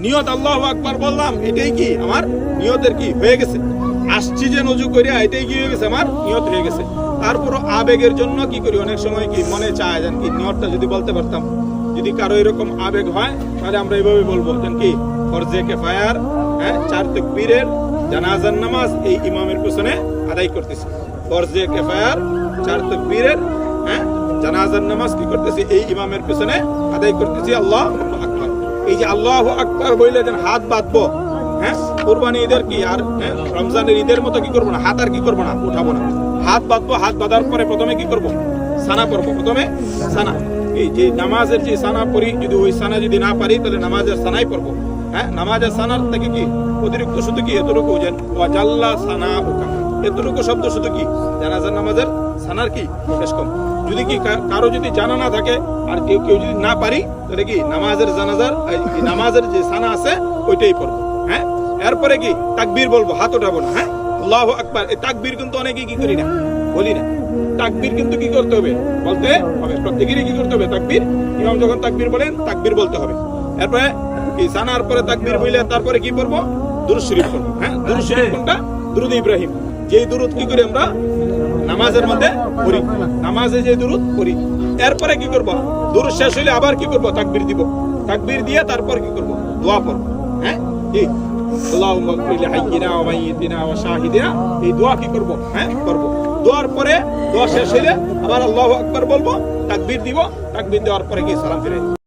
নিয়ত আল্লাহু আকবার বললাম, এটাই কি আমার নিয়তের কি হয়ে গেছে। আসছি যে নজু করিয়া, এটাই কি হয়ে গেছে, আমার নিয়ত হয়ে গেছে। তারপর আবেগের জন্য কি করি, অনেক সময় কি মনে চায় যেন কি নিয়তটা যদি বলতে পারতাম। যদি কারো এরকম আবেগ হয় তাহলে আমরা এইভাবে বলবো যেন কি ফরজে কিফায়ার, 4 তাকবীরের জানাজার নামাজ এই ইমামের পিছনে আদায় করতেছি। ফরজে কিফায়ার 4 তাকবীরের জানাজার নামাজ কি করতেছি, এই ইমামের পিছনে আদায় করতেছি। আল্লাহু আকবার। এই যে আল্লাহু আকবার বলে যেন হাত বাঁধবো, কুরবানি ঈদের কি আর রমজানের ঈদের মতো কি করবো না, হাত আর কি করবো না, উঠাবো না, হাত বাঁধবো। হাত বাঁধার পরে প্রথমে কি করবো, সানা পড়বো। প্রথমে সানা, এই যে নামাজের যে সানা পড়ি, যদি ওই সানা যদি না পারি তাহলে নামাজের সানাই পড়বো। নামাজের সানার থেকে কি অতিরিক্ত শুধু কি এতটুকু যেন ওয়াজাল্লা সানা উকা, এতটুকু শব্দ শুধু কি জানাজার নামাজের সানার কি বেশ কম। যদি কি কারো যদি জানা না থাকে আর কেউ যদি না পারি তাহলে কি নামাজের জানাজার নামাজের যে সানা আছে ওইটাই পড়বো। এরপরে কি তাকবীর বলবো, হাত ওঠাবো না। আল্লাহু আকবার। এই তাকবীর কিন্তু অনেকেই কি করি না, বলি না। তাকবীর কিন্তু কি করতে হবে, বলতে হবে। প্রত্যেকেরই কি করতে হবে, তাকবীর। ইমাম যখন তাকবীর বলেন তাকবীর বলতে হবে। এরপরে কি জানার পরে তাকবীর বইলে তারপরে কি পড়বো, দুরূদ শরীফ পড়বো। দুরূদ শরীফ কোনটা, দুরূদ ইব্রাহিম। যেই দুরূদ কি করি আমরা নামাজের মধ্যে পড়ি, নামাজে যে দুরূদ পড়ি। এরপরে কি করবো, দুরূদ শেষ হইলে আবার কি করবো, তাকবীর দিব। তাকবীর দিয়ে তারপর কি করবো, দোয়া পড়বো। এই আল্লাহুম্মা ইগফির লিহাইয়িনা ওয়া মাইয়িতিনা ওয়া শাহিদিনা, এই দোয়া কি করবো, করবো। দোয়ার পরে দোয়া শেষ হইলে আবার আল্লাহু আকবার বলবো, তাকবীর দিব। তাকবীর দেওয়ার পরে কি সালাম ফিরাই।